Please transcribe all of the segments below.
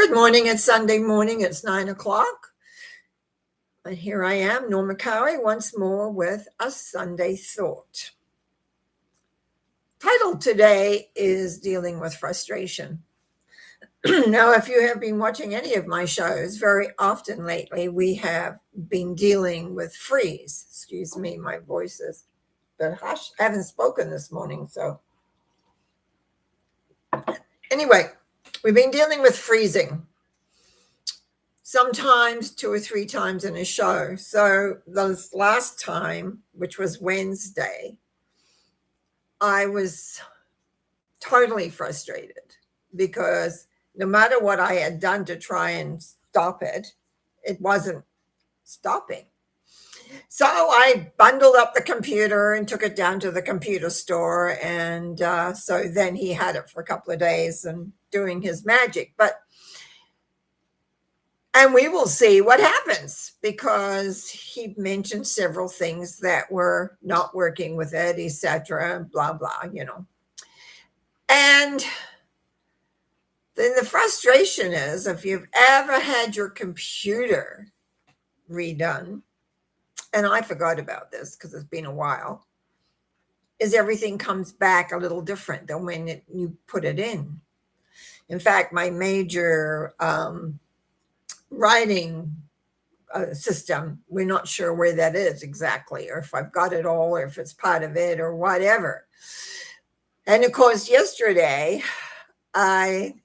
Good morning. It's Sunday morning. It's 9 o'clock. And here I am, Norma Cowie, once more with a Sunday thought. Title today is Dealing with Frustration. Now, if you have been watching any of my shows, very often lately we have been dealing with freeze. Excuse me, my voice is a bit hush. I haven't spoken this morning, so. Anyway, we've been dealing with freezing. Sometimes 2 or 3 times in a show. So the last time, which was Wednesday, I was totally frustrated because no matter what I had done to try and stop it, it wasn't stopping. So I bundled up the computer and took it down to the computer store. And so then he had it for a couple of days and doing his magic. And we will see what happens because he mentioned several things that were not working with it, etc., blah, blah. And then the frustration is if you've ever had your computer redone, and I forgot about this because it's been a while, is everything comes back a little different than when you put it in. In fact, my major writing system, we're not sure where that is exactly, or if I've got it all, or if it's part of it, or whatever. And of course, yesterday, I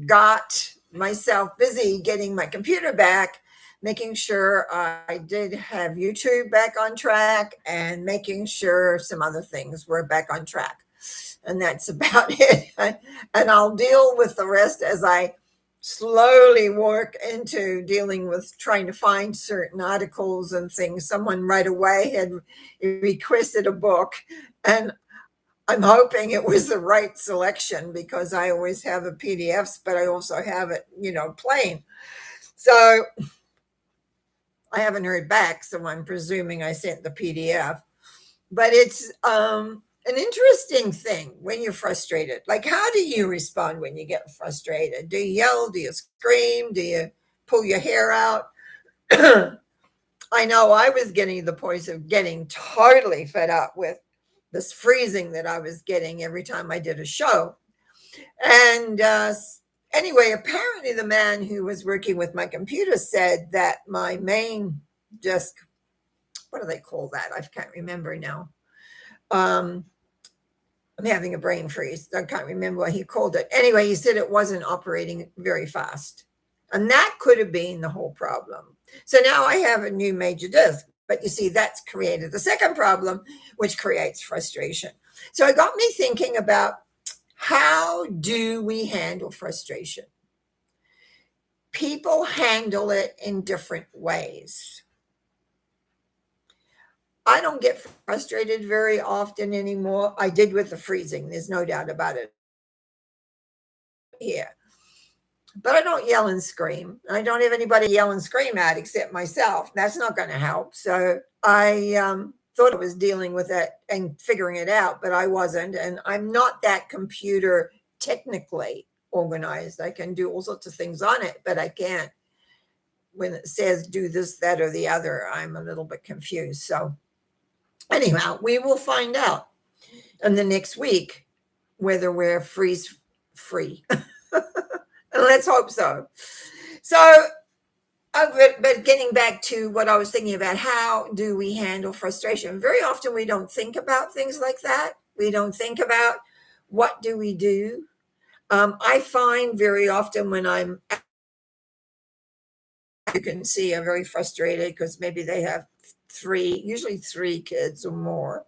got myself busy getting my computer back, making sure I did have YouTube back on track, and making sure some other things were back on track. And that's about it. And I'll deal with the rest as I slowly work into dealing with trying to find certain articles and things. Someone right away had requested a book, and I'm hoping it was the right selection because I always have the PDFs, but I also have it, plain. So I haven't heard back, so I'm presuming I sent the PDF. But it's an interesting thing when you're frustrated. Like, how do you respond when you get frustrated? Do you yell? Do you scream? Do you pull your hair out? I know I was getting to the point of getting totally fed up with this freezing that I was getting every time I did a show. And anyway, apparently the man who was working with my computer said that my main disk, what do they call that? I can't remember now. I'm having a brain freeze. I can't remember what he called it. Anyway, he said it wasn't operating very fast. And that could have been the whole problem. So now I have a new major disk. But you see, that's created the second problem, which creates frustration. So it got me thinking about how do we handle frustration? People handle it in different ways. I don't get frustrated very often anymore. I did with the freezing. There's no doubt about it here. But I don't yell and scream. I don't have anybody yell and scream at except myself. That's not going to help. So I thought I was dealing with it and figuring it out, but I wasn't. And I'm not that computer technically organized. I can do all sorts of things on it, but I can't. When it says do this, that, or the other, I'm a little bit confused. So anyhow, we will find out in the next week whether we're freeze free. Let's hope so. So, but getting back to what I was thinking about, how do we handle frustration? Very often we don't think about things like that. We don't think about what do we do. I find very often when you can see I'm very frustrated because maybe they have usually three kids or more.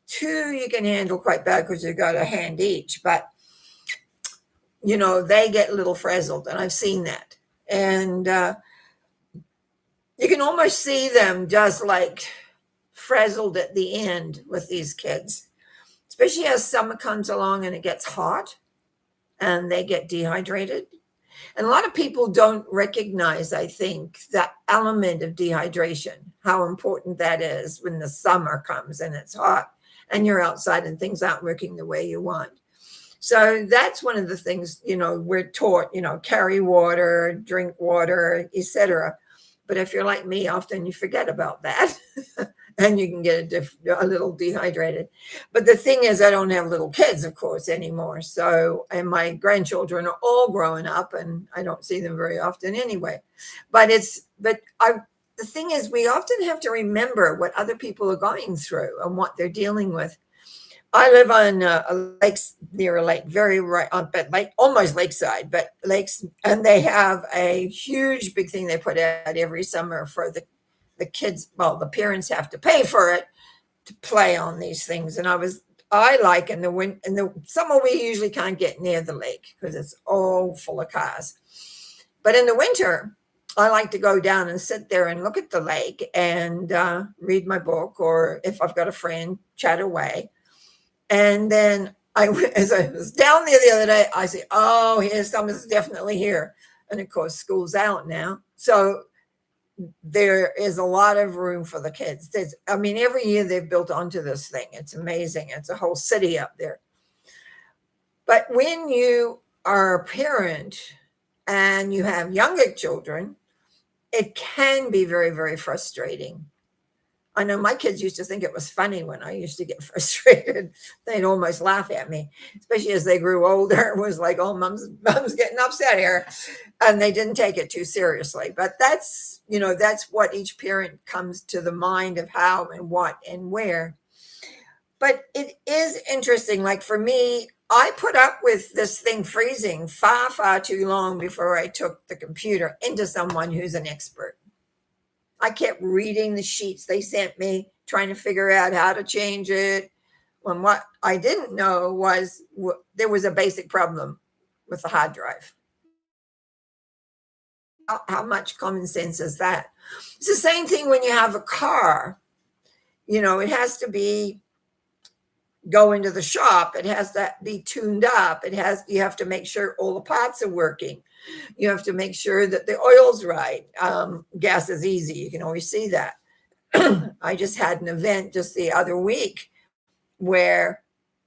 2 you can handle quite bad because you've got a hand each, but they get a little frazzled, and I've seen that. And you can almost see them just like frazzled at the end with these kids, especially as summer comes along and it gets hot and they get dehydrated. And a lot of people don't recognize, I think, that element of dehydration, how important that is when the summer comes and it's hot and you're outside and things aren't working the way you want. So that's one of the things, we're taught, carry water, drink water, etc. But if you're like me, often you forget about that and you can get a little dehydrated. But the thing is, I don't have little kids, of course, anymore. So, and my grandchildren are all growing up and I don't see them very often anyway. The thing is, we often have to remember what other people are going through and what they're dealing with. I live on a lake, near a lake, very right on, but like almost lakeside, but lakes, and they have a huge big thing they put out every summer for the kids. Well, the parents have to pay for it to play on these things. And I like in the summer, we usually can't get near the lake because it's all full of cars. But in the winter, I like to go down and sit there and look at the lake and read my book, or if I've got a friend, chat away. And then as I was down there the other day, I say, oh, here's someone's definitely here. And of course, school's out now. So there is a lot of room for the kids. Every year they've built onto this thing. It's amazing. It's a whole city up there. But when you are a parent and you have younger children, it can be very, very frustrating. I know my kids used to think it was funny when I used to get frustrated. They'd almost laugh at me, especially as they grew older. It was like, oh, mom's getting upset here. And they didn't take it too seriously. But that's what each parent comes to the mind of how and what and where. But it is interesting. Like for me, I put up with this thing freezing far, far too long before I took the computer into someone who's an expert. I kept reading the sheets they sent me, trying to figure out how to change it. When what I didn't know was there was a basic problem with the hard drive. How much common sense is that? It's the same thing when you have a car. It has to go into the shop. It has to be tuned up. You have to make sure all the parts are working. You have to make sure that the oil's right. Gas is easy. You can always see that. I just had an event just the other week where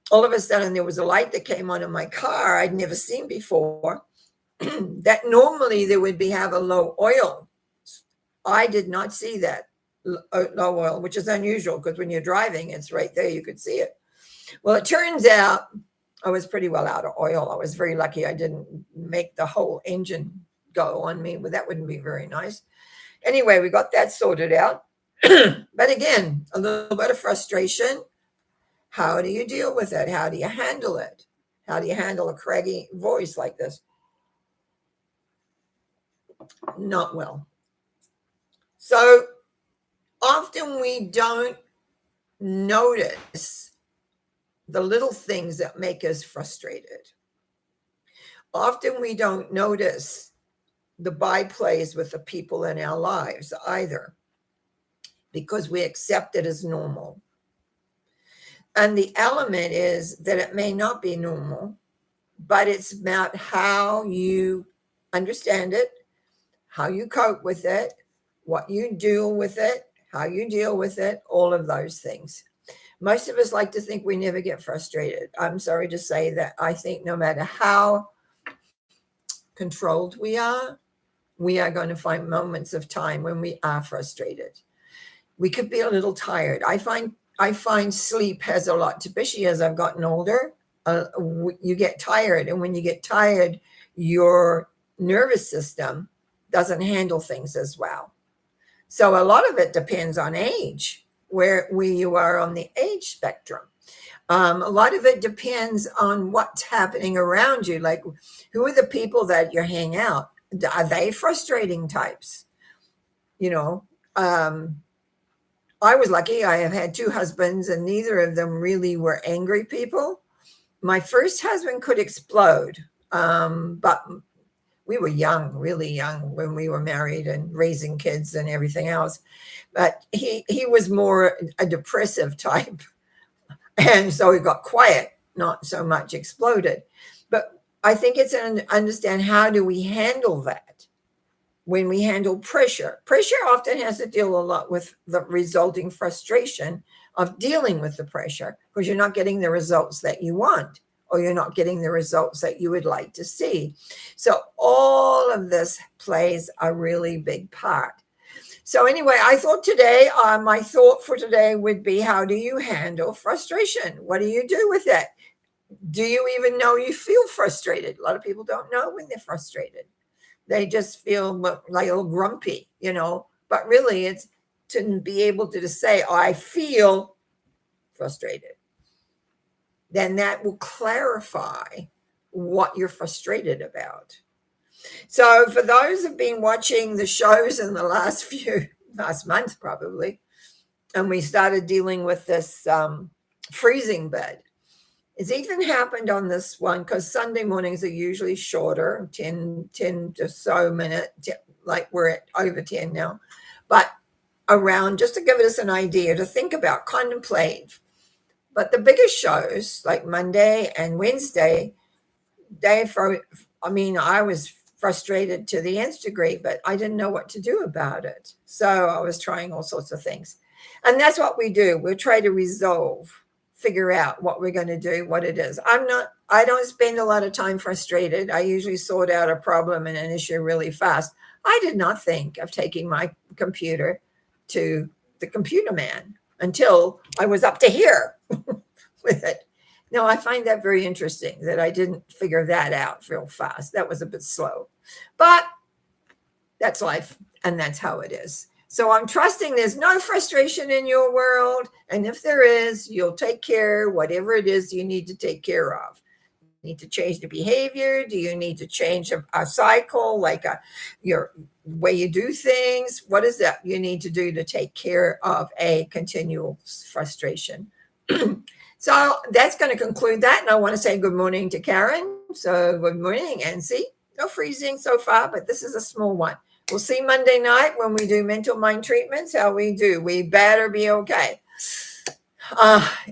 all of a sudden there was a light that came on in my car I'd never seen before that normally there would have a low oil. I did not see that low oil, which is unusual because when you're driving, it's right there. You could see it. Well, it turns out I was pretty well out of oil. I was very lucky I didn't make the whole engine go on me, but that wouldn't be very nice. Anyway, we got that sorted out. But again, a little bit of frustration. How do you deal with it? How do you handle it? How do you handle a craggy voice like this? Not well. So often we don't notice the little things that make us frustrated. Often we don't notice the byplays with the people in our lives either, because we accept it as normal. And the element is that it may not be normal, but it's about how you understand it, how you cope with it, what you do with it, how you deal with it, all of those things. Most of us like to think we never get frustrated. I'm sorry to say that I think no matter how controlled we are going to find moments of time when we are frustrated. We could be a little tired. I find sleep has a lot, especially as I've gotten older. You get tired, and when you get tired, your nervous system doesn't handle things as well. So a lot of it depends on age, where you are on the age spectrum. A lot of it depends on what's happening around you. Like, who are the people that you hang out? Are they frustrating types? I was lucky. I have had 2 husbands, and neither of them really were angry people. My first husband could explode, but we were young, really young when we were married and raising kids and everything else. But he was more a depressive type. And so he got quiet, not so much exploded. But I think it's an understand, how do we handle that when we handle pressure? Pressure often has to deal a lot with the resulting frustration of dealing with the pressure, because you're not getting the results that you want or you're not getting the results that you would like to see. So all of this plays a really big part. So anyway, I thought today, my thought for today would be, how do you handle frustration? What do you do with it? Do you even know you feel frustrated? A lot of people don't know when they're frustrated. They just feel like a little grumpy, but really it's to be able to just say, oh, I feel frustrated. Then that will clarify what you're frustrated about. So for those who've been watching the shows in the last month probably, and we started dealing with this freezing bed. It's even happened on this one because Sunday mornings are usually shorter, 10 to so minutes, like we're at over 10 now. But around, just to give us an idea to think about, contemplate. But the biggest shows like Monday and Wednesday, I was frustrated to the nth degree, but I didn't know what to do about it. So I was trying all sorts of things. And that's what we do. We'll try to figure out what we're going to do, what it is. I don't spend a lot of time frustrated. I usually sort out a problem and an issue really fast. I did not think of taking my computer to the computer man until I was up to here with it. No, I find that very interesting that I didn't figure that out real fast. That was a bit slow, but that's life and that's how it is. So I'm trusting there's no frustration in your world. And if there is, you'll take care, whatever it is you need to take care of. You need to change the behavior. Do you need to change a cycle, like your way you do things? What is that you need to do to take care of a continual frustration? So that's going to conclude that. And I want to say good morning to Karen. So good morning, and see, no freezing so far, but this is a small one. We'll see Monday night when we do mental mind treatments, how we do. We better be okay.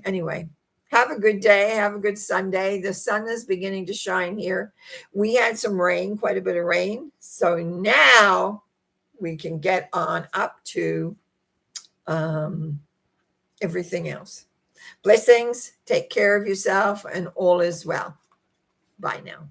Anyway, have a good day. Have a good Sunday. The sun is beginning to shine here. We had some rain, quite a bit of rain. So now we can get on up to everything else. Blessings. Take care of yourself, and all is well. Bye now.